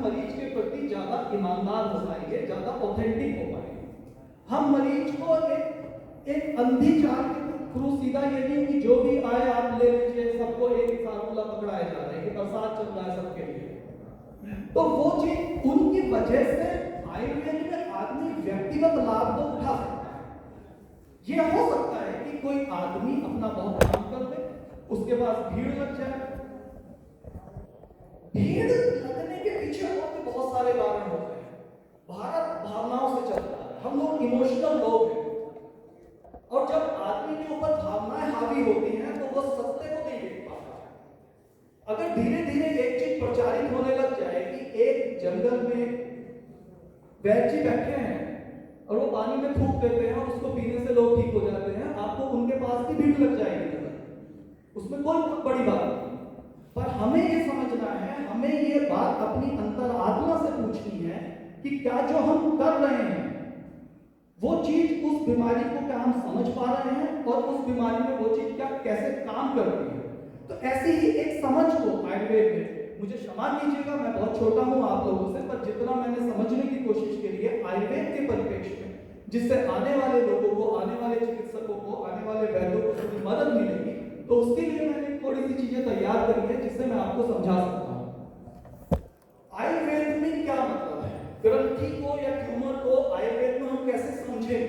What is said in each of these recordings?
मरीज के प्रति ज्यादा ईमानदार हो पाएंगे, ज्यादा ऑथेंटिक हो पाएंगे। हम मरीज को एक अंधी चाल के थ्रू सीधा ये नहीं कि जो भी आए आप ले लीजिए, सबको एक फार्मूला पकड़ाया जा रहा है कि प्रसाद चल रहा है सबके लिए। तो वो चीज उनकी वजह से आयुर्वेद में आदमी व्यक्तिगत लाभ तो उठा सकता है। ये हो सकता है कि कोई आदमी अपना बहुत काम कर दे, उसके पास भीड़ लग जाए। भीड़ लगने के पीछे और भी बहुत सारे कारण होते हैं। भारत भावनाओं से चलता है, हम लोग इमोशनल लोग हैं, और जब आदमी के ऊपर भावनाएं हावी होती हैं तो वो सत्य को नहीं देख पाता। अगर धीरे धीरे एक चीज प्रचारित होने लग जाए कि एक जंगल में वैद्य जी बैठे हैं और वो पानी में थूक देते हैं और उसको पीने से लोग ठीक हो जाते हैं, आपको उनके पास की भीड़ लग जाएगी, उसमें कोई बड़ी बात नहीं। पर हमें ये समझना है, हमें ये बात अपनी अंतरात्मा से पूछनी है कि क्या जो हम कर रहे हैं वो चीज उस बीमारी को क्या हम समझ पा रहे हैं, और उस बीमारी में वो चीज क्या कैसे काम करती है। तो ऐसी ही एक समझ को आयुर्वेद में, मुझे क्षमा कीजिएगा मैं बहुत छोटा हूं आप लोगों से, पर जितना मैंने समझने की कोशिश करी है आयुर्वेद के परिप्रेक्ष्य में, जिससे आने वाले लोगों को, आने वाले चिकित्सकों को, आने वाले वैद्यों को थोड़ी मदद मिलेगी, तो उसके लिए मैंने थोड़ी सी चीजें तैयार करी है जिससे मैं आपको समझा सकता हूं। आयुर्वेद में क्या मतलब है, ग्रंथि को या ट्यूमर को आयुर्वेद में हम कैसे समझें।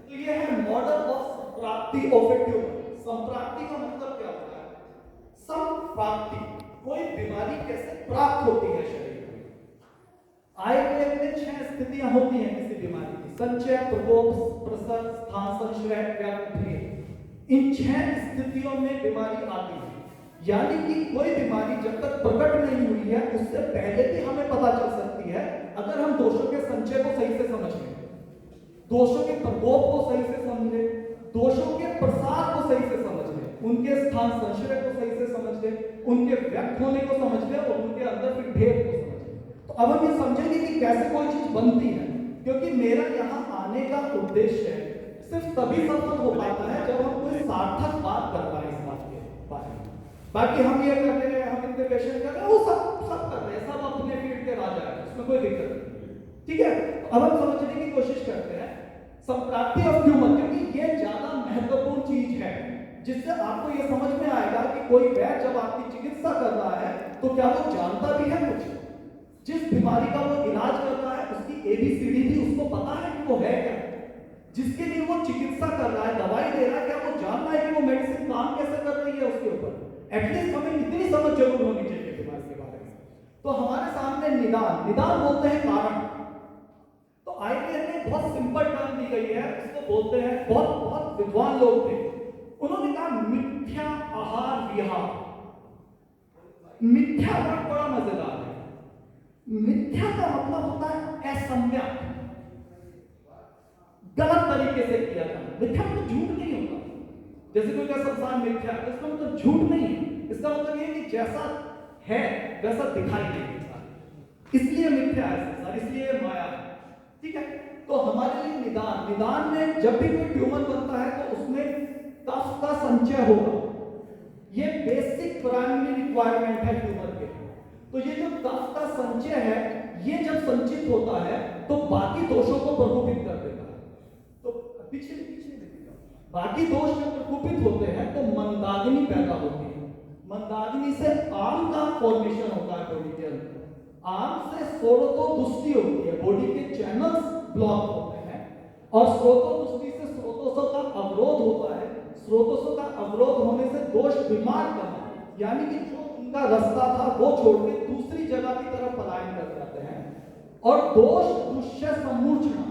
तो ये है मॉडल ऑफ संप्राप्ति ऑफ ए ट्यूमर। संप्राप्ति का मतलब क्या होता है? संप्राप्ति, कोई बीमारी कैसे प्राप्त होती है शरीर में। आयुर्वेद में 6 स्थितियां होती हैं किसी बीमारी की: संचय, प्रकोप, प्रसव, स्थान संश्रय, व्याप्ति। इन 6 स्थितियों में बीमारी आती है। यानी कि कोई बीमारी जब तक प्रकट नहीं हुई है उससे पहले भी हमें पता चल सकती है, अगर हम दोषों के संचय को सही से समझ लें, दोषों के प्रकोप को सही से समझ लें, दोषों के प्रसार को सही से समझ लें, उनके स्थान संश्रय को सही से समझ लें, उनके व्यक्त होने को समझ लें और उनके अंदर फिर भेद को समझ लें। तो अब हम ये समझेंगे कि कैसे कोई चीज बनती है, क्योंकि मेरा यहाँ आने का उद्देश्य है सिर्फ तभी सफल हो पाता है जब हम कोई सार्थक बात कर पाए इस बात के बारे में। बाकी हम ये कर रहे हैं, हम इतने पेशेंट कर रहे हैं, वो सब कर रहे हैं, सब अपने फील्ड के राजा है, उसमें कोई दिक्कत नहीं। ठीक है, अब हम समझने की कोशिश करते हैं संप्राप्ति ऑफ ट्यूमर, क्योंकि ये ज्यादा महत्वपूर्ण चीज है जिससे आपको ये समझ में आएगा कि कोई वैद्य जब आपकी चिकित्सा कर रहा है तो क्या वो जानता भी है कुछ, जिस बीमारी का वो इलाज कर रहा है उसकी ABCD भी उसको पता है कि वो है क्या, जिसके लिए वो चिकित्सा कर रहा है, दवाई दे रहा है, क्या वो जानना है कि वो मेडिसिन काम कैसे कर रही है उसके ऊपर। एटलीस्ट हमें इतनी समझ जरूर होनी चाहिए बीमारी के बारे में। तो हमारे सामने निदान बोलते हैं कारण। तो आयुर्वेद में बहुत सिंपल टर्म दी गई है, इसको बोलते हैं, बहुत विद्वान लोग थे, उन्होंने कहा मिथ्या आहार विहार। मिथ्या वर्ड बड़ा मजेदार है। मिथ्या का मतलब होता है असम्यक, गलत तरीके से किया जाना। मिथ्या मतलब झूठ नहीं होता, जैसे कोई का संसार मिथ्या, इसका मतलब झूठ नहीं है, इसका मतलब ये कि जैसा है वैसा दिखाई नहीं देता, इसलिए मिथ्या है संसार, इसलिए माया है। ठीक है, तो हमारे लिए निदान में जब भी कोई ट्यूमर बनता है तो उसमें कफ का संचय होगा, ये बेसिक प्राइमरी रिक्वायरमेंट है ट्यूमर के। तो ये जो कफ का संचय है, ये जब संचित होता है तो बाकी दोषों को प्रकोपित कर देता है। तो पीछे बाकी दोष जब प्रकोपित होते हैं तो मंदाग्नि पैदा होती है। मंदाग्नि से आम का फॉर्मेशन होता है बॉडी के अंदर, आम से स्रोतोदुष्टि होती है, बॉडी के चैनल्स ब्लॉक होते हैं, और स्रोतोदुष्टि से स्रोतों का अवरोध होता है। स्रोतों का अवरोध होने से दोष बीमार करना, यानी कि जो उनका रास्ता था वो छोड़ के दूसरी जगह की तरफ पलायन कर जाते हैं। और दोष दुष्य सम्मूर्छना,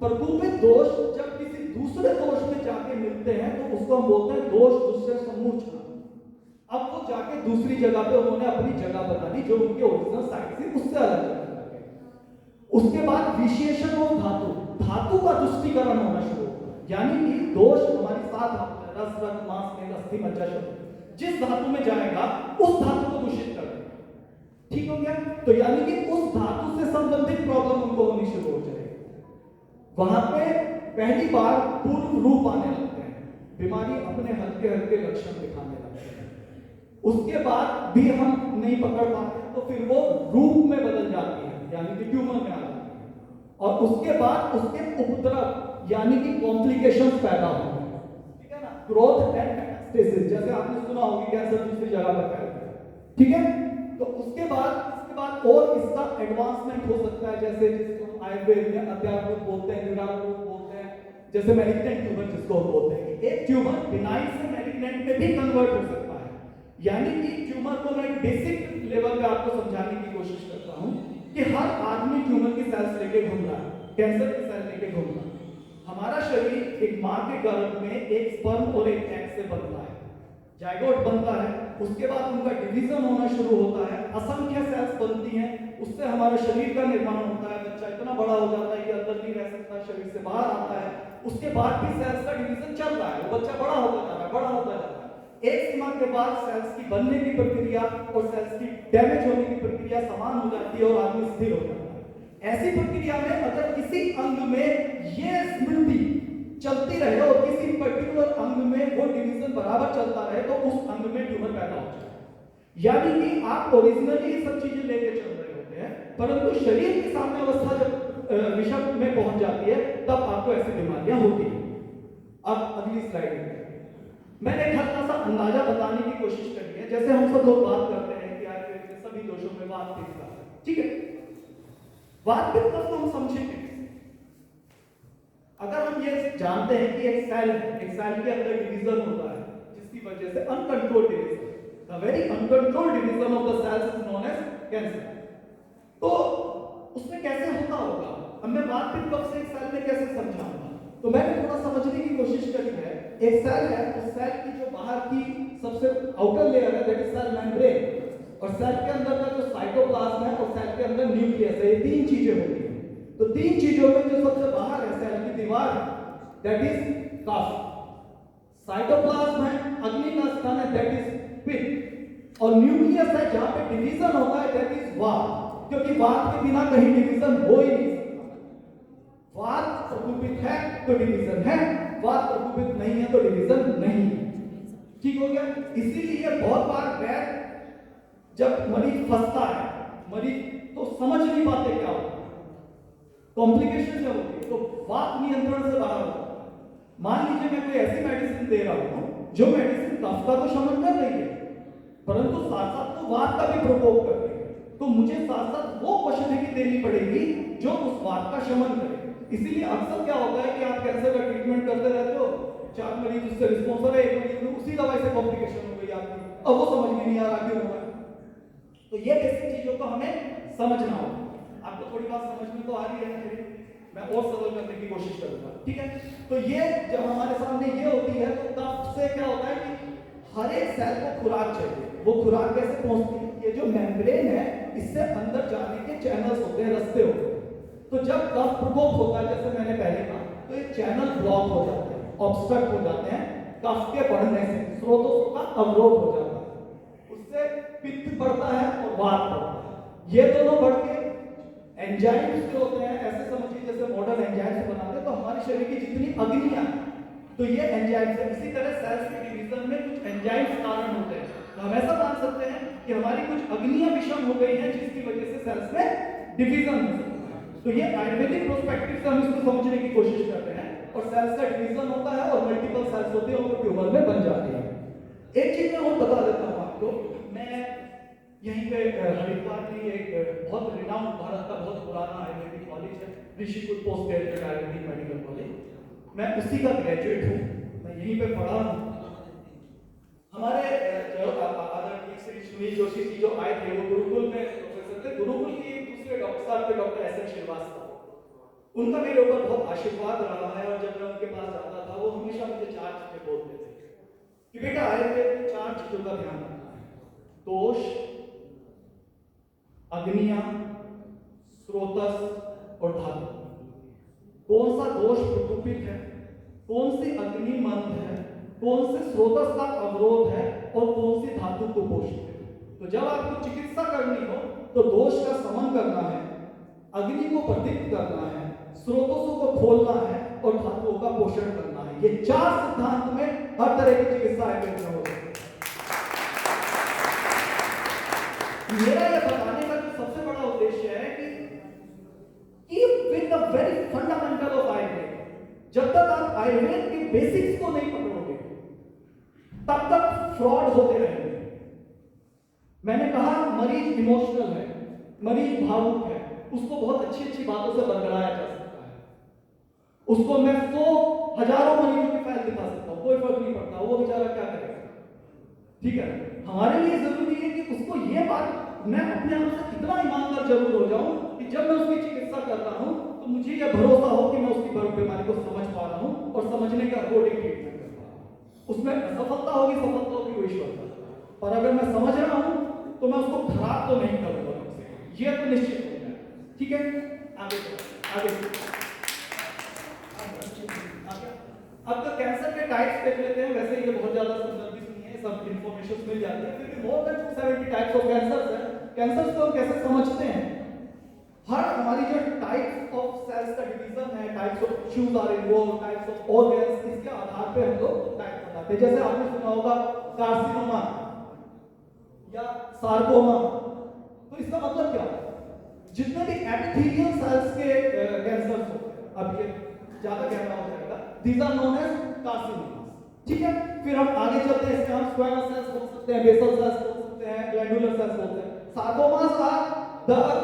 प्रकोपित दोष जब किसी दूसरे दोष में जाके मिलते हैं तो उसको हम बोलते हैं दोष दुष्य सम्मूर्छना। अब वो जाके दूसरी जगह पे उन्होंने अपनी जगह बना दी जो उनके ओरिजिनल साइड से उससे अलग जगह पे। उसके बाद विशेषण और धातु का दुष्टीकरण होना शुरू होगा, यानी कि दोष हमारी 7 रस रक्त मांस में अस्थि मज्जा जिस धातु में जाएगा उस धातु को दूषित कर देगा। ठीक हो गया, तो यानी कि उस धातु से संबंधित प्रॉब्लम उनको होनी शुरू हो जाएगी। वहां पे पहली बार पूर्व रूप आने लगते हैं, बीमारी अपने हल्के हल्के लक्षण दिखाने लगते हैं। उसके बाद भी हम नहीं पकड़ पाते तो फिर वो रूप में बदल जाती है, उसके बाद उसके उपद्रव यानी कि कॉम्प्लिकेशंस पैदा होंगे, ठीक है ना। ग्रोथ एंड मेटास्टेसिस, जैसे आपने सुना होगा कैंसर दूसरी जगह पर फैलता है, ठीक है। तो उसके बाद और इसका एडवांसमेंट हो सकता है, जैसे जिसको आयुर्वेद में अत्यारोग बोलते हैं, निरारोग बोलते हैं, जैसे मैलिग्नेंट ट्यूमर जिसको बोलते हैं कि एक ट्यूमर बिनाइन से मैलिग्नेंट में भी कन्वर्ट हो सकता है। यानी कि ट्यूमर को मैं बेसिक लेवल पे आपको समझाने की कोशिश करता हूं कि हर आदमी ट्यूमर की सेल्स लेके घूम रहा है, कैंसर की सेल लेके घूम रहा है। हमारा शरीर एक मां के गर्भ में एक स्पर्म और एक एग से बनता है, जाइगोट बनता है, उसके बाद उनका डिवीजन होना शुरू होता है, असंख्य सेल्स बनती हैं, उससे हमारे शरीर का निर्माण होता है, बच्चा इतना बड़ा हो जाता है कि अंदर नहीं रह सकता, शरीर से बाहर आता है, उसके बाद भी सेल्स का डिवीजन चल रहा है, वो बच्चा बड़ा होता जा रहा है, बड़ा होता जा रहा है। एक सीमा के बाद सेल्स की बनने की प्रक्रिया और सेल्स की डैमेज होने की प्रक्रिया समान हो जाती है और आदमी स्थिर हो जाता है। ऐसी प्रक्रिया में अगर किसी अंग में ये स्मृति चलती रहे और किसी पर्टिकुलर अंग में वो डिवीजन बराबर चलता रहे तो उस अंग में ट्यूमर पैदा हो जाए। यानी कि आप ओरिजिनली ये सब चीजें लेके चल रहे होते हैं, परंतु शरीर की सामने अवस्था जब विषम में पहुंच जाती है तब आपको ऐसी बीमारियां होती हैं। अब अगली स्लाइड में मैंने एक हल्का सा अंदाजा बताने की कोशिश करी है, जैसे हम सब लोग बात करते हैं कि आयुर्वेद के सभी दोषों में वात पित्त का, ठीक है। वात पित्त का तो हम समझेंगे अगर हम ये जानते हैं कि एक सेल के अंदर डिवीजन होता है जिसकी वजह से uncontrolled division, the very uncontrolled division of the cells is known as cancer. तो उसमें कैसे होता होगा, अब मैं वात पित्त कफ से एक सेल में कैसे समझाऊंगा, तो मैंने थोड़ा समझने की कोशिश करी है। एक सेल है, उस सेल की जो बाहर की सबसे आउटर लेयर है दैट इज सेल मेम्ब्रेन, और सेल के अंदर का जो साइटोप्लाज्म है और सेल के अंदर न्यूक्लियस है, ये तीन चीजें होती हैं। तो तीन चीजों में जो सबसे बाहर है सेल की दीवार है दैट इज कफ, साइटोप्लाज्म है अग्नि का स्थान है दैट इज पित्त, और न्यूक्लियस है जहां पे डिवीजन होता है दैट इज वात, क्योंकि वात के बिना कहीं डिवीजन हो ही नहीं सकता। वात प्रकोपित है तो डिवीजन है, वात प्रकोपित नहीं है तो डिवीजन नहीं है, ठीक हो गया। इसीलिए बहुत बार बेड जब मरीज फंसता है, मरीज तो समझ नहीं पाते क्या होता है, कॉम्प्लिकेशन जब होती है तो वात नियंत्रण से बाहर होता है। मान लीजिए मैं कोई ऐसी मेडिसिन दे रहा हूं जो मेडिसिन कफ का तो शमन कर रही है, परंतु साथ साथ तो वात का भी प्रकोप कर रही है, तो मुझे साथ साथ वो औषधि देनी पड़ेगी जो उस वात का शमन करे। इसीलिए अक्सर क्या होता है कि आप कैंसर का ट्रीटमेंट करते रहते हो, 4 मरीज उससे रिस्पॉन्स है, एक मरीज में उसी दवाई से कॉम्प्लिकेशन हो गई आपकी, अब वो समझ में नहीं आ रहा क्यों हो रहा है। तो ये बेसिक चीजों को हमें समझना होगा। आपको थोड़ी बात समझ में तो आ रही है, मैं और सरल करने की कोशिश करूंगा, ठीक है। तो ये जब हमारे सामने ये होती है तो कफ से क्या होता है कि हर एक सेल को खुराक चाहिए, वो खुराक कैसे पहुंचती है, ये जो मेम्ब्रेन है इससे अंदर जाने के चैनल्स होते हैं, रास्ते होते हैं। तो जब कफ प्रकोप होता है जैसे मैंने पहले कहा, तो ये चैनल ब्लॉक हो जाते हैं, ऑब्स्ट्रक्ट हो जाते हैं, कफ के बढ़ने से स्रोतों का अवरोध हो जाता है, उससे पित्त बढ़ता है और वात बढ़ता है। ये दोनों बढ़ के एंजाइम्स जो होते हैं, ऐसे समझिए जैसे मॉडर्न एंजाइम्स बनाते हैं, तो हमारे शरीर की जितनी अग्नियां तो ये एंजाइम्स है। इसी तरह सेल्स के डिवीजन में कुछ एंजाइम्स कारण होते हैं, तो हम ऐसा मान सकते हैं कि हमारी कुछ अग्नियां विषम हो गई हैं जिसकी वजह से सेल्स में डिवीजन हो सकता है। तो ये आयुर्वेदिक प्रोस्पेक्टिव से हम इसको समझने की कोशिश कर रहे हैं, और सेल्स का डिवीजन होता है और मल्टीपल सेल्स होती है और वो ट्यूमर में बन जाती है। एक चीज मैं और बता देता हूं आपको, मैं यहीं पे हरिद्वार में एक बहुत रिनाउंड भारत का बहुत पुराना आयुर्वेदिक कॉलेज है, Rishikul post graduate Ayurvedic medical college, मैं उसी का ग्रेजुएट हूँ, मैं यहीं पे पढ़ा हूँ। हमारे जो आदरणीय श्री सुनील जोशी जी जो आए थे वो गुरुकुल में प्रोफेसर थे, गुरुकुल के दूसरे डॉक्टर साहब थे डॉक्टर एस एन श्रीवास्तव, उनका मेरे ऊपर बहुत आशीर्वाद रहा है, और जब मैं उनके पास जाता था वो हमेशा मुझे 4 चीजें बोलते थे कि बेटा आयुर्वेद में 4 चीजों का ध्यान रखना है, दोष, अग्नियां, स्रोतस और धातु। कौन सा दोष प्रकोपित है, कौन सी अग्नि मंद है, कौन से स्रोतस का अवरोध है और कौन सी धातु को पोषित है। तो जब आपको चिकित्सा करनी हो तो दोष का शमन करना है, अग्नि को प्रदीप्त करना है, स्रोतों को खोलना है और धातुओं का पोषण करना है। ये 4 सिद्धांत में हर तरह की चिकित्सा आयुर्वेद में होती है। मेरा यह बताने का जो सबसे बड़ा उद्देश्य है कि विद द वेरी आयुर्वेद के बेसिक्स को नहीं पकड़ोगे तब तक फ्रॉड होते रहेंगे। मैंने कहा मरीज इमोशनल है, मरीज भावुक है, उसको बहुत अच्छी अच्छी बातों से बरगलाया जा सकता है। उसको मैं 100 हजारों मरीजों की फाइल दिखा सकता हूं, कोई फर्क नहीं पड़ता, वो बेचारा क्या करेगा। ठीक है, हमारे लिए जरूरी है कि उसको ये बात, मैं अपने आप से इतना ईमानदार जरूर हो जाऊं कि जब मैं उसकी चिकित्सा कर रहा हूं तो मुझे यह भरोसा हो कि मैं उसकी बीमारी को समझ पा रहा हूं और समझने के अकॉर्डिंग ट्रीटमेंट कर पा रहा हूं। उसमें असफलता होगी, सफलता होगी, वो ईश्वर का, पर अगर मैं समझ रहा हूं तो मैं उसको खराब तो नहीं करूंगा उससे, ये तो निश्चित हो जाए। ठीक है, आगे आपका कैंसर के टाइप्स देख लेते हैं। वैसे ये बहुत ज्यादा सुंदर भी सुनिए, सब इंफॉर्मेशन मिल जाती है, फिर भी more than 270 types of cancers है। कैंसर्स को हम कैसे समझते हैं, हर हमारी जो टाइप्स ऑफ सेल्स का डिवीजन है, types of tissues are involve, types of organs, इसके आधार पे हम लोग टाइप बताते हैं। जैसे आपने सुना होगा कार्सिनोमा या सार्कोमा, तो इसका मतलब क्या है, जितने भी एपिथेलियल सेल्स के कैंसर्स होते हैं, अब ये ज्यादा गहरा हो जाएगा, these are known as carcinomas. ठीक है, फिर हम आगे चलते हैं, इसमें हम स्क्वामस सेल्स बोल सकते हैं, बेसल सेल्स बोल सकते हैं, ग्लैंडुलर सेल्स बोलते हैं। सार्कोमास आर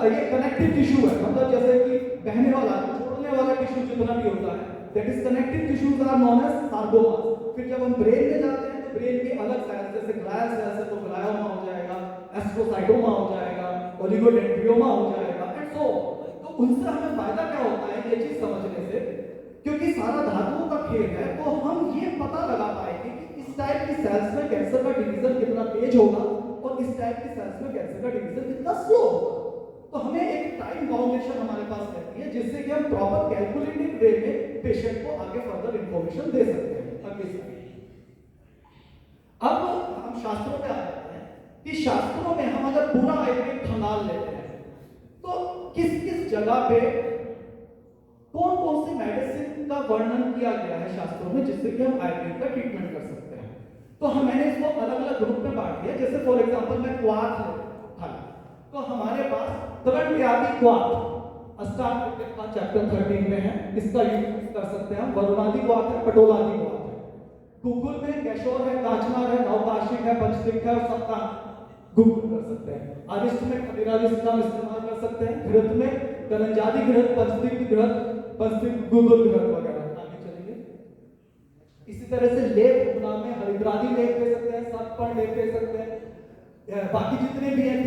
ये कनेक्टिव टिश्यू है, मतलब जैसे कि बहने वाला, जोड़ने वाला टिश्यू जितना भी होता है, that is connective tissues are known as sarcomas. फिर जब हम ब्रेन में जाते हैं तो ब्रेन के अलग सेल्स, जैसे ग्लायल सेल्स है तो ग्लायोमा हो जाएगा, एस्ट्रोसाइटोमा हो जाएगा, ओलिगोडेंड्रियोमा हो जाएगा, एंड सो। तो उनसे हमें फायदा क्या होता है ये चीज समझने से, क्योंकि सारा धातुओं का खेल है, तो हम ये पता लगा पाएंगे कि इस टाइप की सेल्स में कैंसर का डिवीजन कितना तेज होगा और इस टाइप की सेल्स में कैंसर का डिवीजन कितना स्लो होगा। तो हमें एक टाइम बाउंडेशन हमारे पास रहती है, जिससे कि हम प्रॉपर कैलकुलेटिव वे में पेशेंट को आगे फर्दर इंफॉर्मेशन दे सकते हैं। अब हम शास्त्रों पे आ जाते हैं कि शास्त्रों में हम अगर पूरा आयुर्वेद खंगाल लेते हैं तो किस किस जगह पे कौन कौन सी मेडिसिन का वर्णन किया गया है शास्त्रों में, जिससे कि हम आयुर्वेद का ट्रीटमेंट कर सकते हैं। तो मैंने इसको अलग अलग ग्रुप में बांट दिया। जैसे फॉर एग्जांपल मैं क्वाथ था, तो हमारे पास त्वरण क्वाथ अष्टांग का चैप्टर 13 में है, इसका यूज कर सकते हैं हम। वरुणादि क्वाथ है, पटोलादि क्वाथ है, गुगुल में कैशोर है, काचनार है, नवकाशिक है, पंचदिक है और सप्ताह गुगुल कर सकते हैं। आदिष्ट में खदिरादिष्ट का इस्तेमाल कर सकते हैं, घृत में करंजादि घृत, पंचदिक घृत, पंचदिक गुगुल घृत वगैरह। आगे चलेंगे। इसी तरह से लेप गुना में हरिद्रादि लेप दे सकते हैं, सतपण लेप दे सकते हैं, बाकी जितने भी हैं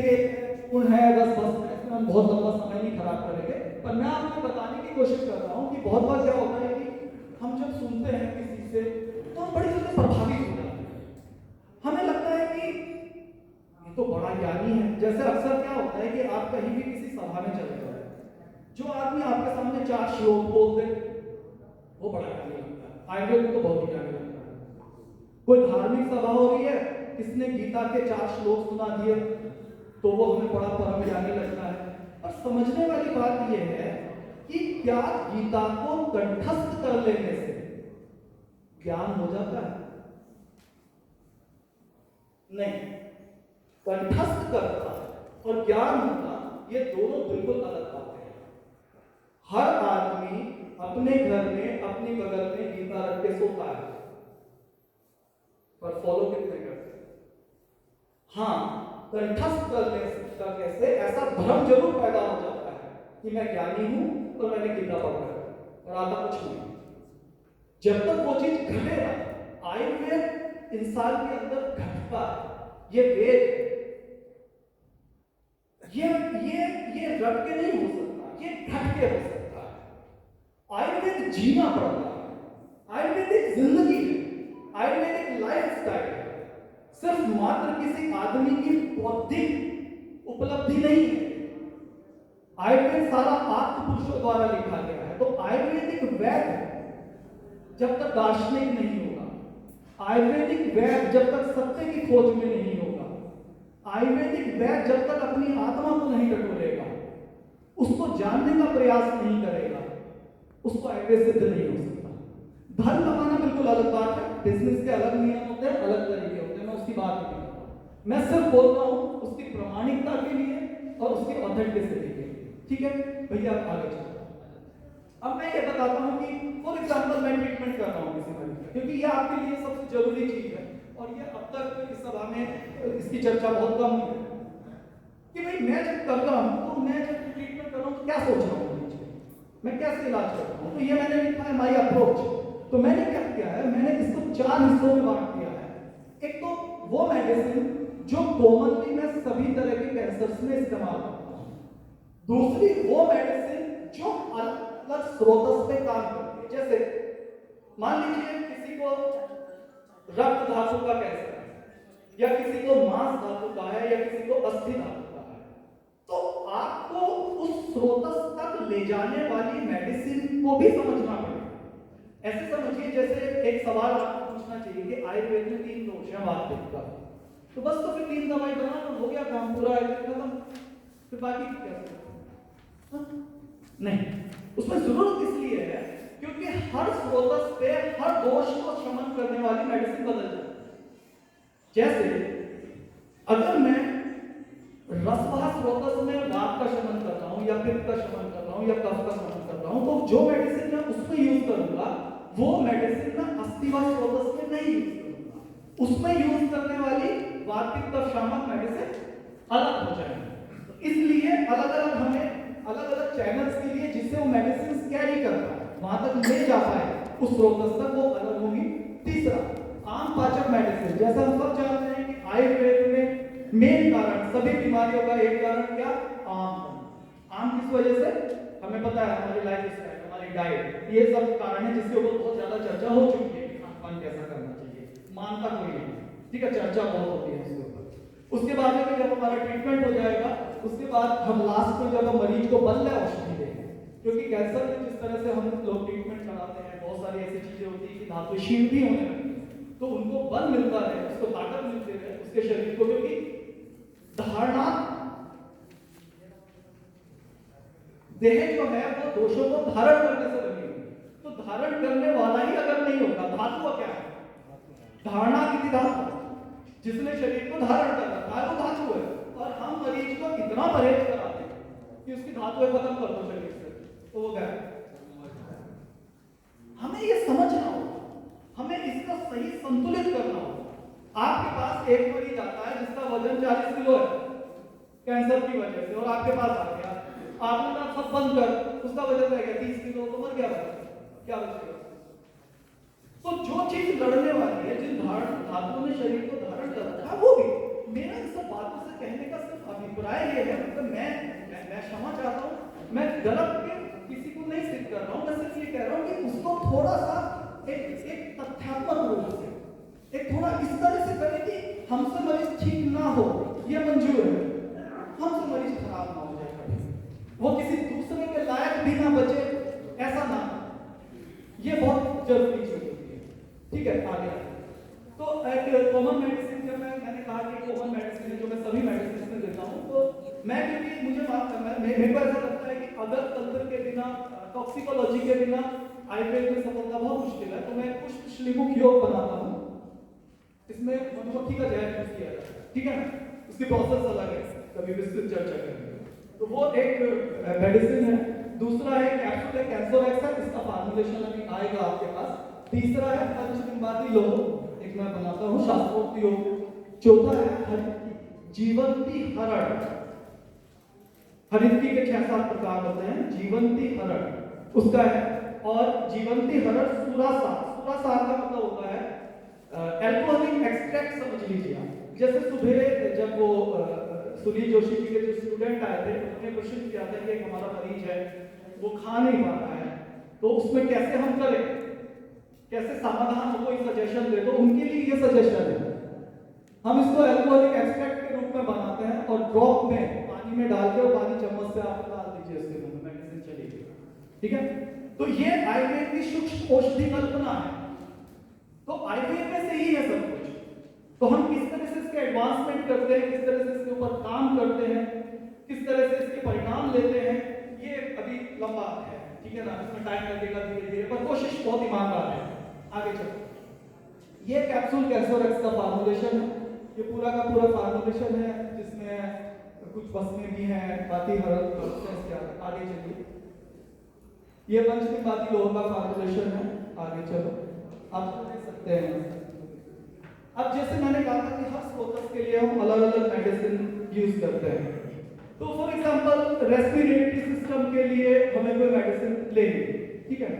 गुण है, रस भस्म है, इसमें हम बहुत लंबा समय नहीं खराब करेंगे, पर मैं आपको बताने की कोशिश कर रहा हूँ कि बहुत बार क्या होता है कि हम जब सुनते हैं किसी से तो हम बड़ी जल्दी प्रभावित हो जाते हैं। हमें लगता है कि ये तो बड़ा ज्ञानी है। जैसे अक्सर क्या होता है कि आप कहीं भी किसी सभा में चले जाए, जो आदमी आपके सामने 4 श्लोक बोल दे वो बड़ा ज्ञानी लगता है, आयुर्वेद में तो बहुत ही ज्ञानी लगता है। कोई धार्मिक सभा हो रही है, किसने गीता के 4 श्लोक सुना दिए तो वो हमें बड़ा परम ज्ञानी लगता है। और समझने वाली बात यह है कि क्या गीता को कंठस्थ कर लेने से ज्ञान हो जाता है? नहीं, कंठस्थ करना और ज्ञान होना ये दोनों बिल्कुल अलग बातें हैं। हर आदमी अपने घर में अपनी बगल में गीता रख के सोता है, पर फॉलो कितने करते हैं? हाँ, कंठस्थ करने से ऐसा भ्रम जरूर पैदा हो जाता है कि मैं ज्ञानी हूं और मैंने गीता पढ़ा है, और आता कुछ नहीं। जब तक वो चीज घटे ना, आयुर्वेद इंसान के अंदर घटता है। ये वेद ये रट के नहीं हो सकता, ये घट के हो सकता है। आयुर्वेद जीना पड़ता है, आयुर्वेद एक जिंदगी है, आयुर्वेद एक लाइफ स्टाइल है, सिर्फ मात्र किसी आदमी की बौद्धिक उपलब्धि नहीं है। आयुर्वेद सारा आत्म पुरुषों द्वारा लिखा गया है। तो आयुर्वेदिक वैद्य जब तक दार्शनिक नहीं होगा, आयुर्वेदिक वैद्य जब तक सत्य की खोज में नहीं होगा, आयुर्वेदिक वैद्य जब तक अपनी आत्मा को नहीं टटोलेगा, उसको जानने का प्रयास नहीं करेगा, उसको आयुर्वेद सिद्ध नहीं हो सकता। धर्म कमाना बिल्कुल अलग बात है, बिजनेस के अलग नियम होते हैं, अलग तरीके होते हैं, मैं उसकी बात नहीं कर रहा हूं। मैं सिर्फ बोल रहा हूं उसकी प्रामाणिकता के लिए और उसकी ऑथेंटिसिटी के लिए। ठीक है भैया, आगे चलो। अब मैं ये बताता हूँ कि फॉर एग्जाम्पल मैं ट्रीटमेंट कर रहा हूँ किसी मरीज का, क्योंकि ये आपके लिए सबसे जरूरी चीज है और ये अब तक इस सभा में इसकी चर्चा बहुत कम हुई है कि भाई मैं जब कर रहा हूँ तो मैं जब ट्रीटमेंट कर रहा हूँ तो क्या सोच रहा हूँ मरीज को, मैं कैसे इलाज कर रहा हूँ। तो ये मैंने लिखा है माई अप्रोच। तो मैंने क्या किया है, मैंने इसको 4 हिस्सों में बांट दिया है। एक तो वो मेडिसिन जो कॉमनली मैं सभी तरह के कैंसर्स में इस्तेमाल करता हूँ, दूसरी वो मेडिसिन जो अलग अलग स्रोतों पे काम करती है। जैसे मान लीजिए किसी को रक्त धातु का कैंसर है या किसी को मांस धातु का है या किसी को अस्थि धातु का है, तो आपको उस स्रोत तक ले जाने वाली मेडिसिन को भी समझना पड़ेगा। ऐसे समझिए जैसे एक सवाल आपको पूछना चाहिए कि आयुर्वेद में 3 दोष है बात का, तो बस तो फिर 3 दवाई बना तो हो गया काम पूरा खत्म, फिर बाकी क्या नहीं। उसमें जरूरत इसलिए है क्योंकि हर स्रोत पे हर दोष को शमन करने वाली मेडिसिन बदल जाती है। जैसे अगर मैं रसवाह स्रोत में वात का शमन कर रहा हूं या पित्त का शमन कर रहा हूं या कफ का शमन कर रहा हूं, तो जो मेडिसिन मैं उसमें यूज करूंगा वो मेडिसिन मैं अस्थिवाह स्रोत में नहीं यूज करूंगा। उसमें यूज करने वाली वात पित्त कफ शामक मेडिसिन अलग हो जाएगी। तो इसलिए अलग अलग हमें अलग अलग चैनल्स के लिए जिससे वो मेडिसिन कैरी करता है वहां तक ले जा पाए उस स्रोत तक वो अलग होगी। तीसरा, आम पाचक मेडिसिन। जैसा हम सब जानते हैं कि आयुर्वेद में मेन कारण सभी बीमारियों का एक कारण क्या, आम किस वजह से हमें पता है, हमारी लाइफ स्टाइल, हमारी डाइट, ये सब कारण है जिसके ऊपर बहुत ज्यादा चर्चा हो चुकी है कि खान-पान कैसा करना चाहिए, मानता कोई नहीं, ठीक है, चर्चा बहुत होती है इसके ऊपर। उसके बाद में जब हमारा ट्रीटमेंट हो जाएगा उसके बाद हम लास्ट में जब हम मरीज को बदले औषधि देंगे, क्योंकि कैंसर में जिस तरह से हम लोग ट्रीटमेंट कराते हैं बहुत सारी ऐसी चीजें होती है कि धातु क्षीण भी होने लगती है, तो उनको बल मिलता है, उसको ताकत मिलती है उसके शरीर को, क्योंकि धारणा देह जो है वो दोषों को धारण करने से बनी हुई, तो धारण करने वाला ही अगर नहीं होगा, धातु क्या है, धारणा की धातु जिसने शरीर को धारण कर रखा है वो धातु है, और हम मरीज को इतना परहेज कराते हैं कि उसकी धातुएं खत्म कर दो शरीर से, तो वो क्या है। हमें ये समझना होगा, हमें इसका सही संतुलित करना होगा। आपके पास एक मरीज आता है जिसका वजन 40 किलो है कैंसर की वजह से, और आपके पास आ गया, आपने कहा सब बंद कर, उसका वजन रह गया 30 किलो, तो मर गया, क्या बचेगा। तो जो चीज लड़ने वाली है, जिन धातुओं ने शरीर को धारण कर रखा है, वो भी मेरा इन सब बातों से कहने का सिर्फ अभिप्राय ये है, मतलब मैं क्षमा चाहता हूँ, मैं गलत के किसी को नहीं सिद्ध कर रहा हूँ, मैं सिर्फ ये कह रहा हूँ कि उसको थोड़ा सा एक तथ्यात्मक रूप से एक थोड़ा इस तरह से करें कि हमसे मरीज ठीक ना हो, ये मंजूर है, हमसे मरीज खराब ना हो जाए, वो किसी दूसरे के लायक भी ना बचे, ऐसा ना, ये बहुत जरूरी चीज है। ठीक है, आगे तो एक कॉमन मेडिसिन, जब मैंने कहा कि कॉमन मेडिसिन है जो मैं सभी मेडिसिन में देता हूँ, तो मैं क्योंकि मुझे बात करना है, मेरे को ऐसा लगता है कि अदर तंत्र के बिना, टॉक्सिकोलॉजी के बिना आयुर्वेद में सफलता बहुत मुश्किल है, तो मैं पुष्प श्लीमुख योग बनाता हूँ, इसमें मधुमक्खी का जहर यूज किया जाता है, ठीक है ना, उसकी प्रोसेस अलग है, कभी विस्तृत चर्चा करेंगे। तो वो एक मेडिसिन है। दूसरा है कैप्सूल है, कैंसोरेक्स है, इसका फार्मूलेशन अभी आएगा आपके पास। तीसरा है पंचबिंबादी लोह, एक मैं बनाता हूँ शास्त्रोक्त योग। चौथा है जीवंती हरण, हरिद्री के 6-7 प्रकार होते हैं, जीवंती हरण उसका है, और जीवंती हरण सुरासार, सुरासार का मतलब होता है एल्कोहलिक एक्सट्रैक्ट, समझ लीजिए आप। जैसे सुबह जब वो सुनील जोशी जी के जो स्टूडेंट आए थे, उन्होंने क्वेश्चन किया था कि हमारा मरीज है वो खा नहीं पा रहा है, तो उसमें कैसे हम करें, कैसे समाधान हो, कोई सजेशन दे, तो उनके लिए ये सजेशन है, हम इसको एल्कोहलिक एक्सट्रैक्ट के रूप में बनाते हैं और ड्रॉप में पानी में डाल के, पानी चम्मच से आप डाल दीजिए उसके मुंह में, मेडिसिन चलेगी, ठीक है। तो ये आयुर्वेद की सूक्ष्म औषधि कल्पना है, तो आयुर्वेद में से ही है सब कुछ। तो हम किस तरह से इसके एडवांसमेंट करते हैं, किस तरह से इसके ऊपर काम करते हैं, किस तरह से इसके परिणाम लेते हैं, ये अभी लंबा है, ठीक है ना, इसमें टाइम लगेगा धीरे धीरे, पर कोशिश बहुत ईमानदार है। आगे चलो, ये कैप्सूल कैंसोरेक्स का फार्मूलेशन है, ये पूरा का पूरा फार्मूलेशन है, जिसमें कुछ बसने भी हैं, बाकी हर प्रोसेस क्या, आगे चलिए। ये पंचनिपाती लोगों का फॉर्मुलेशन है। आगे चलो, आप देख सकते हैं। अब जैसे मैंने कहा था कि हर स्रोत के लिए हम अलग अलग मेडिसिन यूज करते हैं। तो फॉर एग्जांपल रेस्पिरेटरी सिस्टम के लिए हमें कोई मेडिसिन लेनी, ठीक है,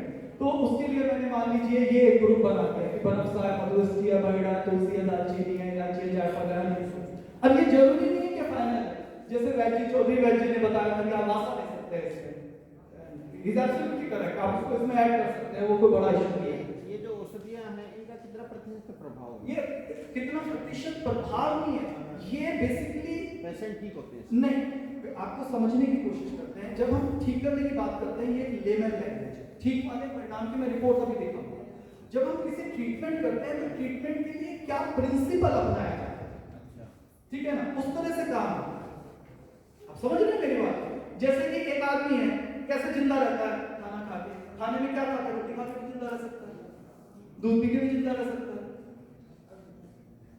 तो उसके लिए मैंने मान लीजिए ये एक ग्रुप बना दिया कि बनफसा है, मधुस्टी है, बगड़ा, तुलसी है, दालचीनी है, इलायची है, जायफल है। अब ये जरूरी नहीं है कि फाइनल है, जैसे वैजी चौधरी वैजी ने बताया था कि आप आशा ले सकते हैं इसमें, इज एब्सोल्युटली करेक्ट, आप उसको इसमें ऐड कर सकते हैं, वो कोई बड़ा इशू नहीं है। ये जो औषधियां हैं इनका कितना प्रतिशत प्रभाव है? ये कितना प्रतिशत प्रभाव नहीं है, ये बेसिकली पेशेंट ठीक होते हैं? नहीं, आपको समझने की कोशिश करते हैं। जब हम ठीक करने की बात करते हैं, ये लेमन लैंग्वेज है, ठीक वाले परिणाम की मैं रिपोर्ट अभी दिखाऊंगा। जब हम किसी ट्रीटमेंट करते हैं तो ट्रीटमेंट के लिए क्या प्रिंसिपल अपनाया जाता है, ठीक है ना, उस तरह से काम है। आप समझ रहे हैं मेरी बात? जैसे कि एक आदमी है, कैसे जिंदा रहता है? खाना खा के, खाने में क्या खाता है? रोटी खा के भी जिंदा रह सकता है, दूध पी के भी जिंदा रह सकता है,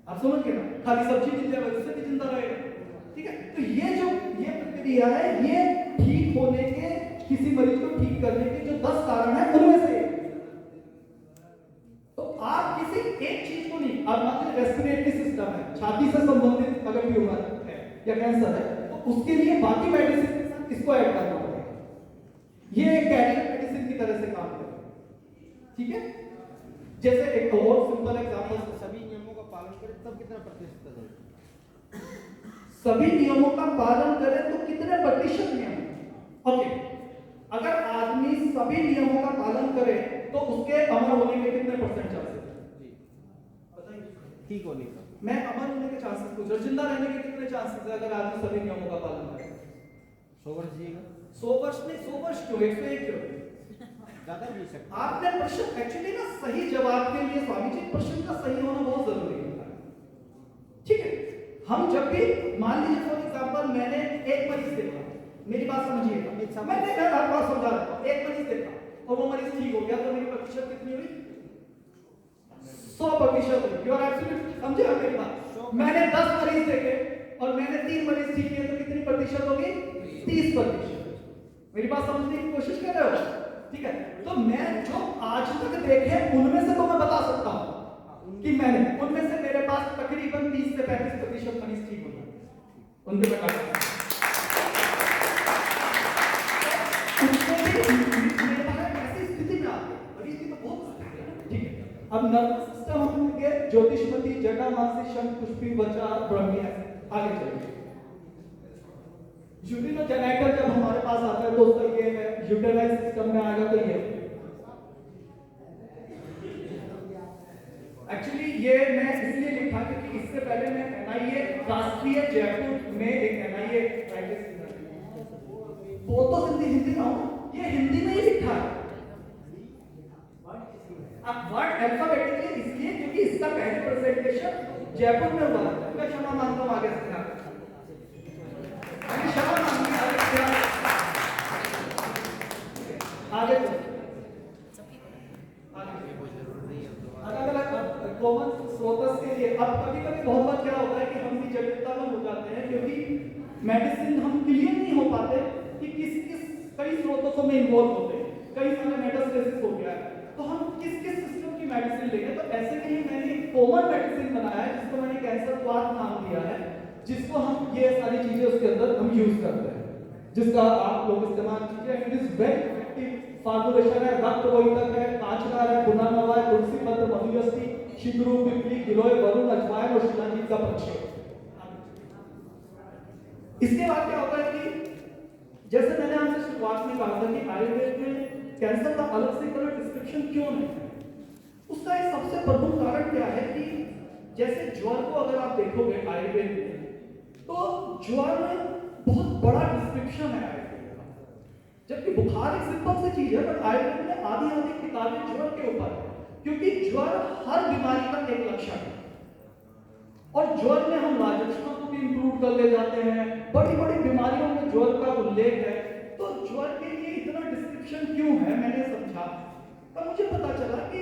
आप समझ गए ना, खाली सब्जी मिल जाए उससे भी जिंदा रहेगा, ठीक है। तो ये प्रक्रिया है, ये ठीक होने के, किसी मरीज को ठीक करने के जो 10 कारण है उनमें से। तो आप किसी एक चीज को नहीं, आप मान लीजिए रेस्पिरेटरी सिस्टम है, छाती से संबंधित अगर ट्यूमर है या कैंसर है, तो उसके लिए बाकी मेडिसिन के साथ इसको ऐड करना पड़ेगा। ये एक कैरियर मेडिसिन की तरह से काम करेगा, ठीक है। जैसे एक और सिंपल एग्जांपल, सभी नियमों का पालन करें तब कितना प्रतिशत है? सभी नियमों का पालन करें तो कितने प्रतिशत नियम? ओके, अगर आदमी सभी नियमों का पालन करे तो उसके अमर होने के कितने परसेंट चांसेस है? बताइए। ठीक होने का? मैं अमर होने के चांसेस पूछ रहा हूं, जिंदा रहने के कितने चांसेस है अगर आदमी सभी नियमों का पालन करे? 100 वर्ष जिएगा? 100 वर्ष नहीं, 100 वर्ष क्यों, 101 क्यों? ज्यादा जी सकते। आपने प्रश्न एक्चुअली ना सही जवाब के लिए स्वामी जी प्रश्न का सही होना बहुत जरूरी होता है, ठीक है। हम जब भी मान लीजिए फॉर एग्जांपल मैंने एक मरीज देखा, मेरी बात समझिएगा, मैंने हर बात समझा रहा हूं, एक मरीज देखा और वो मरीज ठीक हो गया, तो मेरी प्रतिशत कितनी हुई? 100% हुई। यू आर एब्सोल्युटली, समझे आप मेरी बात? मैंने 10 मरीज देखे और मैंने 3 मरीज ठीक किए, तो कितनी प्रतिशत होगी? 30%। मेरी बात समझने की कोशिश कर रहे हो, ठीक है। तो मैं जो आज तक देखे उनमें से तो मैं बता सकता हूं कि मैंने उनमें से मेरे पास तकरीबन 30 से 35% मरीज ठीक हो गए, उनके बता ऐसी स्थिति में आते मरीज की तो बहुत, ठीक है। अब नर्वस सिस्टम हम के ज्योतिषमती, जटामासी, शंख, पुष्पी, वचा, ब्रह्मी, आगे चलिए। यूटिनोजेनेटर जब हमारे पास आता है तो उसका ये है, यूटेराइज सिस्टम में आएगा तो ये एक्चुअली ये मैं इसलिए लिखा क्योंकि इससे पहले मैं एनआईए राष्ट्रीय जयपुर में एक एनआईए प्रैक्टिस वो तो हिंदी ना हो, ये हिंदी में ही लिखा है। अब वर्ड अल्फाबेटिकली इसलिए क्योंकि इसका पहले प्रेजेंटेशन जयपुर में हुआ, मैं क्षमा मांगता हूं आगे से आगे अलग-अलग कॉमन स्रोतों के लिए। अब कभी-कभी बहुत बार क्या होता है कि हम भी जटिलता में हो जाते हैं क्योंकि मेडिसिन हम क्लियर नहीं हो पाते कि किस कई स्रोतों में इन्वॉल्व होते हैं, कई सारे मेटास्टेसिस हो गया है, तो हम किस सिस्टम की मेडिसिन लेंगे। तो ऐसे में ही मैंने एक कॉमन मेडिसिन बनाया है जिसको मैंने कैंसर क्वाथ नाम दिया है, जिसको हम ये सारी चीजें उसके अंदर हम यूज करते हैं, जिसका आप लोग इस्तेमाल कीजिए। It is very effective formulation है, रक्त रोहितक है, कांचकार है, पुनर्नवा है, तुलसी पत्र, मधुयस्ती, शिगरू, पिपली, गिलोय, वरुण, अजवाइन और शिलाजीत का प्रक्षेप। इसके बाद क्या होता है कि जैसे मैंने आपसे शुरुआत में कहा था कि आयुर्वेद में कैंसर का अलग से कलर डिस्क्रिप्शन क्यों नहीं है, उसका एक सबसे प्रमुख कारण क्या है कि जैसे ज्वर को अगर आप देखोगे आयुर्वेद में, तो ज्वर में बहुत बड़ा डिस्क्रिप्शन है आयुर्वेद का, जबकि बुखार एक सिंपल सी चीज है, पर आयुर्वेद में आधी किताबें ज्वर के ऊपर है, क्योंकि ज्वर हर बीमारी का एक लक्षण है। और ज्वर में हम राजक्षमा को भी इंक्लूड कर ले जाते हैं, बड़ी बड़ी बीमारियों में ज्वर का उल्लेख है। तो ज्वर के लिए इतना डिस्क्रिप्शन क्यों है, मैंने समझा, तब मुझे पता चला कि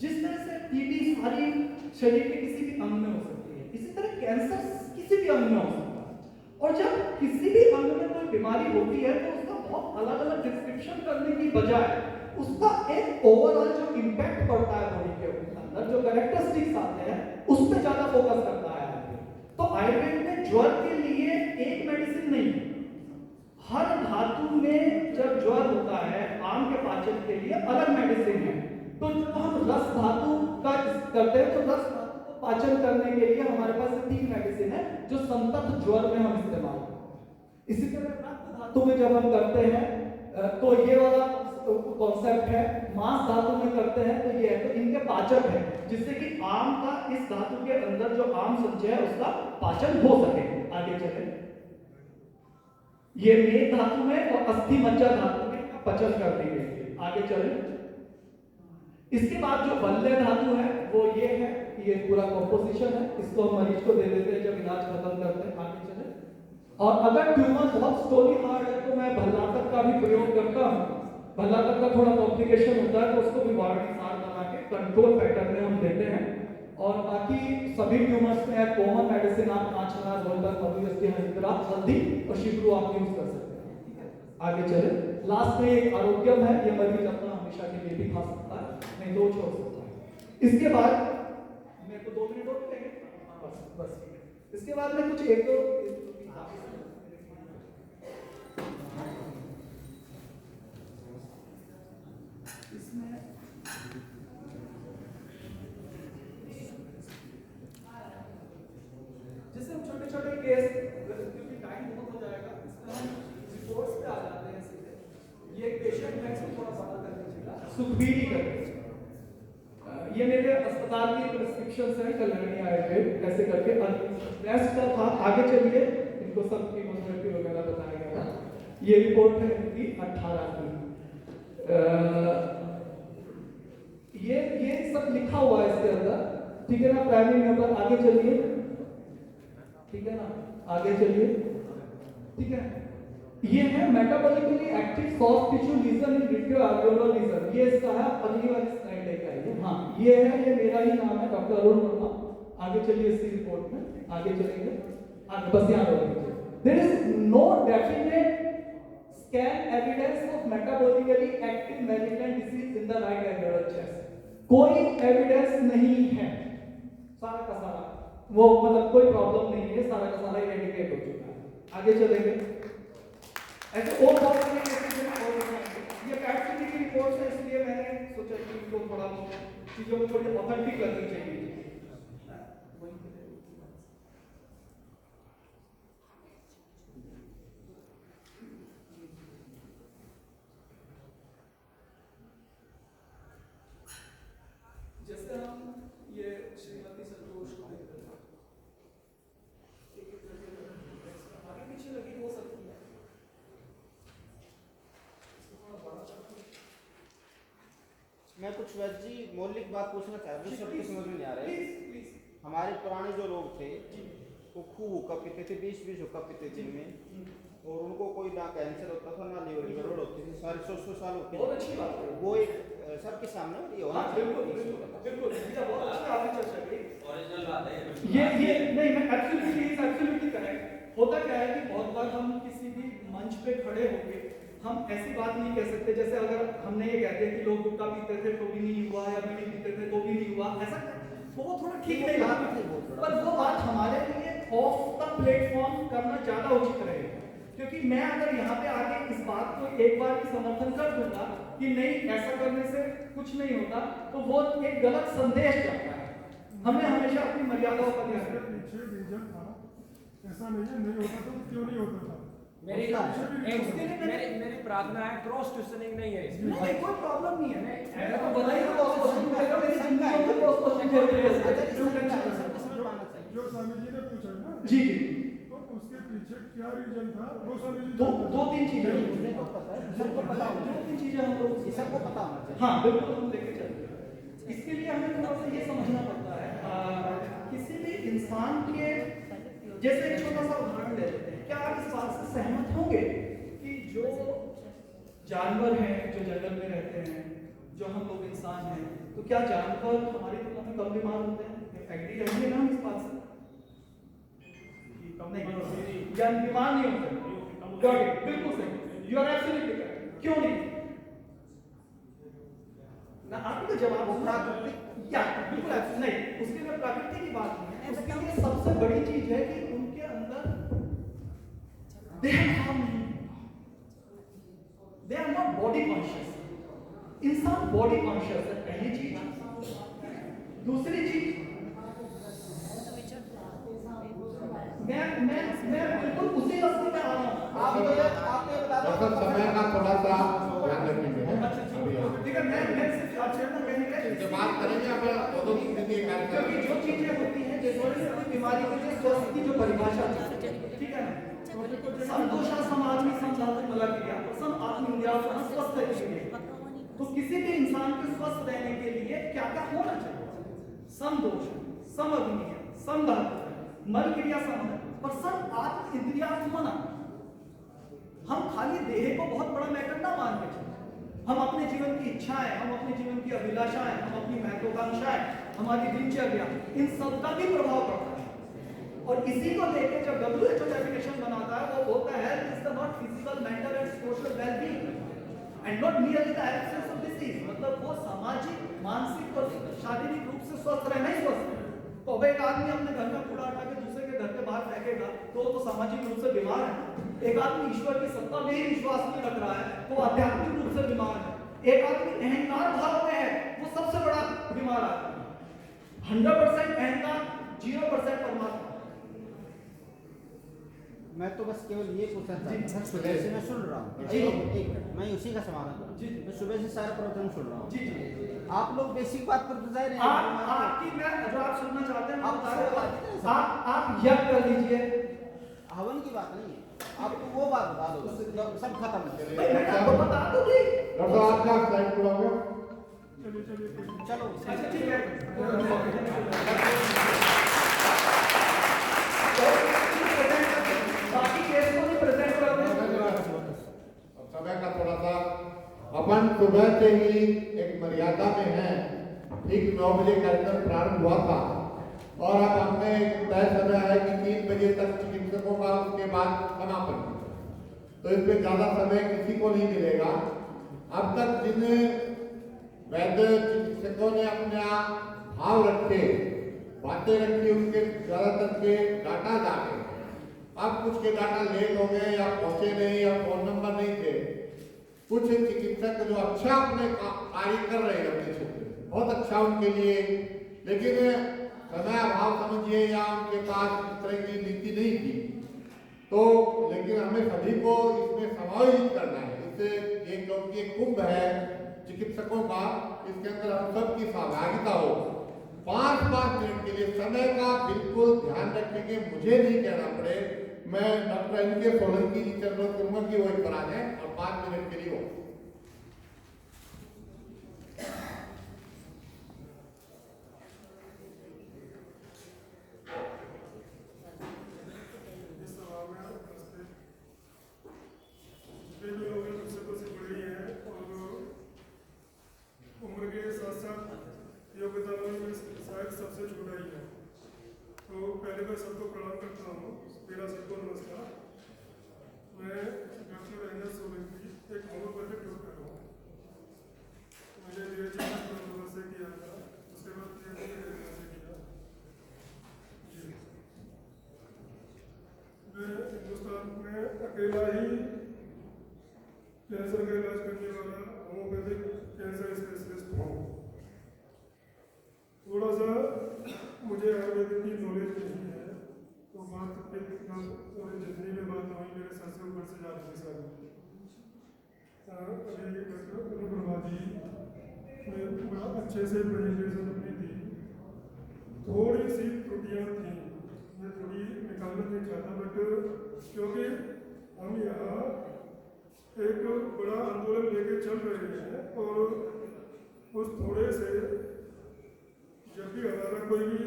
जिस तरह से टीबी सारी शरीर के किसी भी अंग में हो सकती है, इसी तरह कैंसर किसी भी अंग में हो सकता है। और जब किसी भी अंग में कोई बीमारी होती है तो उसका बहुत अलग अलग डिस्क्रिप्शन करने की बजाय उसका एक ओवरऑल जो इम्पैक्ट पड़ता है बॉडी के अंदर, जो कैरेक्टरिस्टिक्स आते हैं उस पे ज्यादा फोकस करता है आयुर्वेद। तो आयुर्वेद में ज्वर के लिए एक मेडिसिन नहीं है, हर धातु में जब ज्वर होता है आम के पाचन के लिए अलग मेडिसिन है। तो जब हम रस धातु का करते हैं तो रस धातु को पाचन करने के लिए हमारे पास 3 मेडिसिन है जो संतप्त ज्वर में हम इस्तेमाल करते हैं। इसी तरह रक्त धातु में जब हम करते हैं तो ये वाला कॉन्सेप्ट है, मांस धातु में करते हैं तो ये है, तो इनके पाचक है जिससे कि आम का इस धातु के अंदर जो आम संचय है उसका पाचन हो सके। आगे चले, ये मेद धातु में और अस्थि मज्जा धातु में पचन कर दी गई है। आगे चले, इसके बाद जो बल्ले धातु है वो ये है, ये पूरा कॉम्पोजिशन है, इसको हम मरीज को दे देते हैं जब इलाज खत्म करते हैं। आगे चले, और अगर ट्यूमर बहुत स्टोरी हार्ड है तो मैं भल्लातक का भी प्रयोग करता हूँ। भल्लातक का थोड़ा कॉम्प्लिकेशन होता है तो उसको भी वार्निंग सार बना के कंट्रोल पैटर्न में हम देते हैं। और बाकी सभी ट्यूमर्स में कॉमन मेडिसिन आप कांचना, रोलर, मधुयस्ती, हरिद्रा, हल्दी और शिवरू आप यूज कर सकते हैं। ठीक है, आगे चले, लास्ट में एक आरोग्यम है, ये मरीज अपना हमेशा के लिए भी खा सकता है, नहीं तो छोड़ सकता है। इसके बाद मेरे को 2 मिनट और लगेंगे, बस इसके बाद में कुछ एक दो जैसे हम छोटे-छोटे केस, क्योंकि टाइम बहुत हो जाएगा, इसमें हम रिपोर्ट्स पे आ जाते हैं सीधे। ये एक पेशेंट है, इसको थोड़ा बड़ा कर दीजिएगा, सुखबीरी करके। ये मेरे अस्पताल की प्रिस्क्रिप्शन है, कल्याणी आयुर्वेद ऐसे करके। रेस्ट का था, आगे चलिए, इनको सब कीमोथेरेपी वगैरह बताया गया। ये रिपोर्ट है इनकी 18 की। ये सब लिखा हुआ है इसके अंदर, ठीक है ना, प्राइमरी नंबर। आगे चलिए, ठीक है ना, आगे चलिए, ठीक है। ये है metabolically active soft tissue lesion in radio alveolar lesion, ये इसका है। अगली वाली स्लाइड लेके आइए। हाँ, ये है, ये मेरा ही नाम है, डॉक्टर अरुण वर्मा। आगे चलिए इसकी रिपोर्ट में, आगे चलेंगे, आगे बस यहाँ रोक दीजिए। There is no definite scan evidence of metabolically active malignant disease in the right alveolar chest. कोई एविडेंस नहीं है, सारा का सारा वो मतलब कोई प्रॉब्लम नहीं है, सारा का सारा इंडिकेट हो चुका है। आगे चलेंगे, ऐसे और बहुत सारे केसेस हैं। और ये पैथोलॉजी की रिपोर्ट है, इसलिए मैंने सोचा कि इनको थोड़ा चीजों को थोड़ी ऑथेंटिक करनी चाहिए। जैसे हम ये श्रीमती संतोष को देखते हैं, आगे पीछे लगी हो सकती है, मैं कुछ वैद्य जी मौलिक बात पूछना चाह रहा हूँ, सबके समझ में नहीं आ रहा है। हमारे पुराने जो लोग थे वो खूब हुक्का पीते थे, 20-20 हुक्का पीते दिन में, और उनको कोई ना कैंसर होता था ना लीवर की गड़बड़ होती थी, सारे 100 साल होते। बहुत अच्छी बात है वो एक सबके सामने ये होना बिल्कुल बिल्कुल बहुत अच्छी आपने चर्चा की, ओरिजिनल बात है ये नहीं, मैं एब्सोल्युटली करेक्ट। होता क्या है कि बहुत बार हम किसी भी मंच पे खड़े होके हम ऐसी बात नहीं कह सकते, जैसे अगर हमने ये कह दिया कि लोग गुटखा पीते थे तो भी नहीं हुआ, या बीड़ी पीते थे तो भी नहीं हुआ, ऐसा वो थोड़ा ठीक नहीं लगा। पर वो बात हमारे लिए ऑफ द प्लेटफॉर्म करना ज्यादा उचित रहेगा, क्योंकि मैं अगर यहाँ पे आके इस बात को एक बार भी समर्थन कर दूंगा कि नहीं ऐसा करने से कुछ नहीं होता, तो वो एक गलत संदेश जाता है। हमें हमेशा अपनी मर्यादाओं का ध्यान रखना है। ऐसा नहीं है, नहीं होता तो क्यों नहीं होता था। मेरी प्रार्थना है, क्रॉस क्वेश्चनिंग नहीं है इसमें। नहीं, कोई प्रॉब्लम नहीं है। मैं तो बता ही क्रॉस क्वेश्चन करेगा, मेरी जिंदगी में क्रॉस क्वेश्चन कर रही है। जो स्वामी जी ने पूछा ना, जी तो उसके पीछे क्या रीजन था, वो स्वामी जी दो तीन चीजें सबको पता है, सबको पता होना दो तीन चीजें हम लोग सबको पता होना चाहिए। हाँ बिल्कुल, हम लेके चलते हैं। इसके लिए हमें थोड़ा सा ये समझना पड़ता है, किसी भी इंसान के, जैसे एक छोटा सा उदाहरण ले लेते हैं, क्या आप इस बात से सहमत होंगे कि जो जानवर हैं जो जंगल में रहते हैं, जो हम लोग इंसान हैं, तो क्या जानवर हमारी तुलना में कम बीमार होते हैं? एग्री रहेंगे ना इस बात से? या बीमार नहीं होते? बिल्कुल सही, यू आर एब्सोल्युटली करेक्ट। क्यों नहीं? ना आपको तो जवाब वो सुना प्राकृतिक क्या बिल्कुल नहीं, उसके लिए प्रकृति की बात नहीं है, उसके लिए सबसे बड़ी चीज है कि उनके अंदर देह भाव नहीं, they are not body conscious. इंसान बॉडी कॉन्शियस है, पहली चीज। दूसरी चीज, मैं बिल्कुल उसी रास्ते पे आ रहा हूँ। आप ये बता दो डॉक्टर समय का थोड़ा सा ध्यान रखेंगे ठीक है, मैं सिर्फ आपसे ना कहने का जब बात करेंगे अब दोनों की स्थिति एक क्योंकि जो चीजें होती हैं जैसे बीमारी के लिए स्वास्थ्य की जो परिभाषा है, ठीक है ना, संतोषा समाधि संसाधन मतलब किया सम आत्म इंद्रिया स्वस्थ है के लिए। तो किसी भी इंसान के स्वस्थ रहने के लिए क्या क्या होना चाहिए? समदोष, समअग्नि, समधातु, मल क्रिया समन, पर सम आत्म इंद्रिया मना। हम खाली देह को बहुत बड़ा मैटर ना मान के चलें। हम अपने जीवन की इच्छाएं, हम अपने जीवन की अभिलाषाएं, हम अपनी महत्वाकांक्षाएं, हमारी दिनचर्या, इन सब का भी प्रभाव पड़ता है। और इसी को लेके जब WHO डेफिनेशन बनाता है वो बोलता है health is the not physical, mental and social wellbeing and not merely the absence of disease. मतलब वो सामाजिक, मानसिक और शारीरिक रूप से स्वस्थ रहना ही स्वस्थ है। तो अब एक आदमी अपने घर में कूड़ा हटा के दूसरे के घर के बाहर फेंकेगा तो सामाजिक रूप से बीमार है। एक आदमी ईश्वर की सत्ता में ही विश्वास नहीं रख रहा है तो आध्यात्मिक रूप से बीमार है। एक आदमी अहंकार भाव में है, वो सबसे बड़ा बीमार आदमी। 100% अहंकार, 0% परमात्मा। मैं तो बस केवल ये पूछना चाहता हूँ, सुबह से मैं सुन रहा हूँ, जी। एक मिनट, मैं उसी का समाधान करूँ। जी। मैं सुबह से सारा प्रवचन सुन रहा हूँ। जी। आप लोग बेसिक बात पर तो जा रहे हैं। आपकी मैं जो आप सुनना चाहते हैं आप बता रहे बात हो। आप यज्ञ कर लीजिए। हवन की बात नहीं है, आप तो वो बात बता दो बस, सब खत्म। मैं आपको बता दूं कि डॉक्टर आपका स्लाइड पूरा हो गया। चलो अच्छा ठीक है। बाकी केस को भी प्रेजेंट कर दें। अब समय का थोड़ा सा अपन सुबह से ही एक मर्यादा में है। ठीक 9 बजे कार्यक्रम प्रारंभ हुआ था और अब हमने एक तय समय है कि 3 बजे तक चिकित्सकों का उसके बाद समापन। तो इसमें ज्यादा समय किसी को नहीं मिलेगा। अब तक जिन वैद्य चिकित्सकों ने अपने भाव रखे, बातें रखी, उनके ज्यादातर के डाटा जाके अब कुछ के डाटा लेट हो गए या पहुंचे नहीं या फोन नंबर नहीं थे। कुछ चिकित्सक जो अच्छा अपने कार्य कर रहे हैं अपने क्षेत्र में, बहुत अच्छा उनके लिए, लेकिन समय अभाव समझिए या उनके पास इस तरह की नीति नहीं थी। तो लेकिन हमें सभी को इसमें समायोजित करना है। इससे एक क्योंकि एक कुंभ है चिकित्सकों का, इसके अंदर हम सबकी सहभागिता हो। 5-5 मिनट के लिए समय का बिल्कुल ध्यान रखेंगे, मुझे नहीं कहना पड़े। मैं डॉक्टर एन.के. सोलंकी जी से अनुरोध करूंगा कि वो एक बना दें और 5 मिनट के लिए हो। उम्र के साथ साथ योग्यता में शायद सबसे छोटा ही है। तो पहले मैं सबको प्रणाम करता हूँ, मेरा सबको नमस्कार। मैं डॉक्टर एन.एस. सोलंकी, एक होम्योपैथिक डॉक्टर हूँ। मैंने DHM से किया था, उसके बाद PhD से किया। मैं हिंदुस्तान में अकेला ही कैंसर का इलाज करने वाला होम्योपैथिक कैंसर स्पेशलिस्ट हूँ। थोड़ा सा मुझे आयुर्वेदिक की नॉलेज नहीं है, तो बात जितनी भी बात हुई मेरे सर से ऊपर से जा रही है। अभी डॉक्टर अनुप्रभा जी ने बड़ा अच्छे से प्रेजेंटेशन अपनी दी। थोड़ी सी त्रुटियाँ थी, मैं थोड़ी निकालना नहीं चाहता, बट क्योंकि हम यहाँ एक बड़ा आंदोलन लेके चल रहे हैं और उस थोड़े से जब भी हमारा कोई भी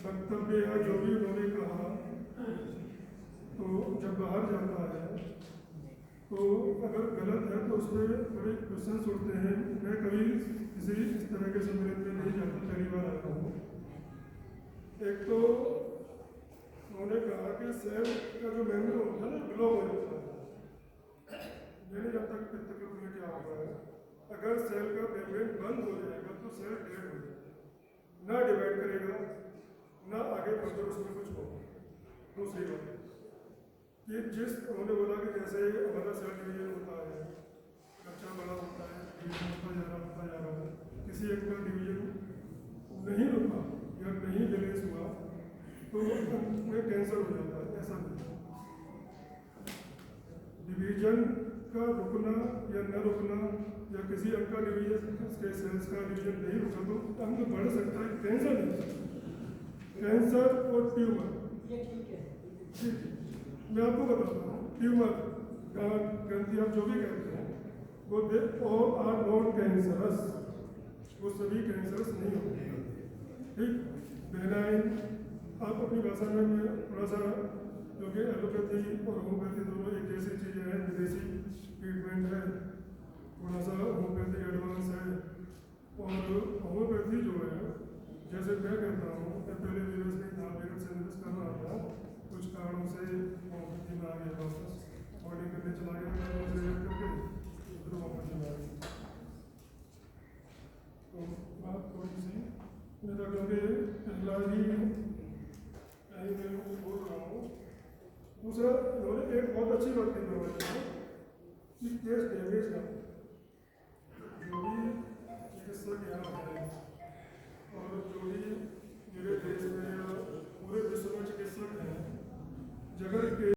वक्तव्य या जो भी उन्होंने कहा तो जब बाहर जाता है तो अगर गलत है तो उसमें बड़े क्वेश्चन उठते हैं। मैं कभी किसी इस तरह के सम्मेलन में नहीं जाता, पहली बार आया हूँ। एक तो उन्होंने कहा कि सेल का जो मेमोरी होता है ना, ग्लो हो जाता है। मैंने जब तक पित्त में क्या हुआ है अगर सेल का पेमेंट बंद हो जाएगा तो सेल डेड हो जाएगा, ना डिवाइड करेगा, ना आगे बढ़कर उसमें कुछ होगा। दूसरी बात कि जिस उन्होंने बोला कि जैसे हमारा सेल डिवीजन होता है, खर्चा बड़ा होता है, डिवीजन होता जा रहा है, किसी एक का डिवीजन नहीं रुका या नहीं बैलेंस हुआ तो में कैंसर हो जाता है। ऐसा नहीं, डिवीजन का रुकना या न रुकना या किसी अंग का डिवीजन के सेल्स का डिवीजन नहीं रुका तो अंग बढ़ सकता है, कैंसर नहीं। कैंसर और ट्यूमर, मैं आपको बताता हूँ, ट्यूमर ग्रंथि आप जो भी कहते हैं वो they all are not cancerous, वो सभी कैंसरस नहीं होते। ठीक, बेनाइन आप अपनी भाषा में मैं थोड़ा सा, क्योंकि एलोपैथी और होम्योपैथी दोनों एक जैसी चीज़ें हैं, विदेशी ट्रीटमेंट है, थोड़ा सा होम्योपैथी एडवांस है। और होम्योपैथी जो है, जैसे मैं कहता हूँ, मैं पहले वीरस नहीं था, मेरठ से वीरस कर रहा था, कुछ कारणों से होम्योपैथी में आ गया, वापस बॉडी करने चला गया, करके फिर होम्योपैथी में आ गया। तो बात थोड़ी सी मेरा, क्योंकि पहला ही कहीं मैं बोल रहा हूँ। दूसरा, इन्होंने एक बहुत अच्छी बात कही है कि केस डैमेज ना हो। जो भी चिकित्सक यहाँ है और जो भी मेरे देश में या पूरे विश्व में चिकित्सक हैं, जगह के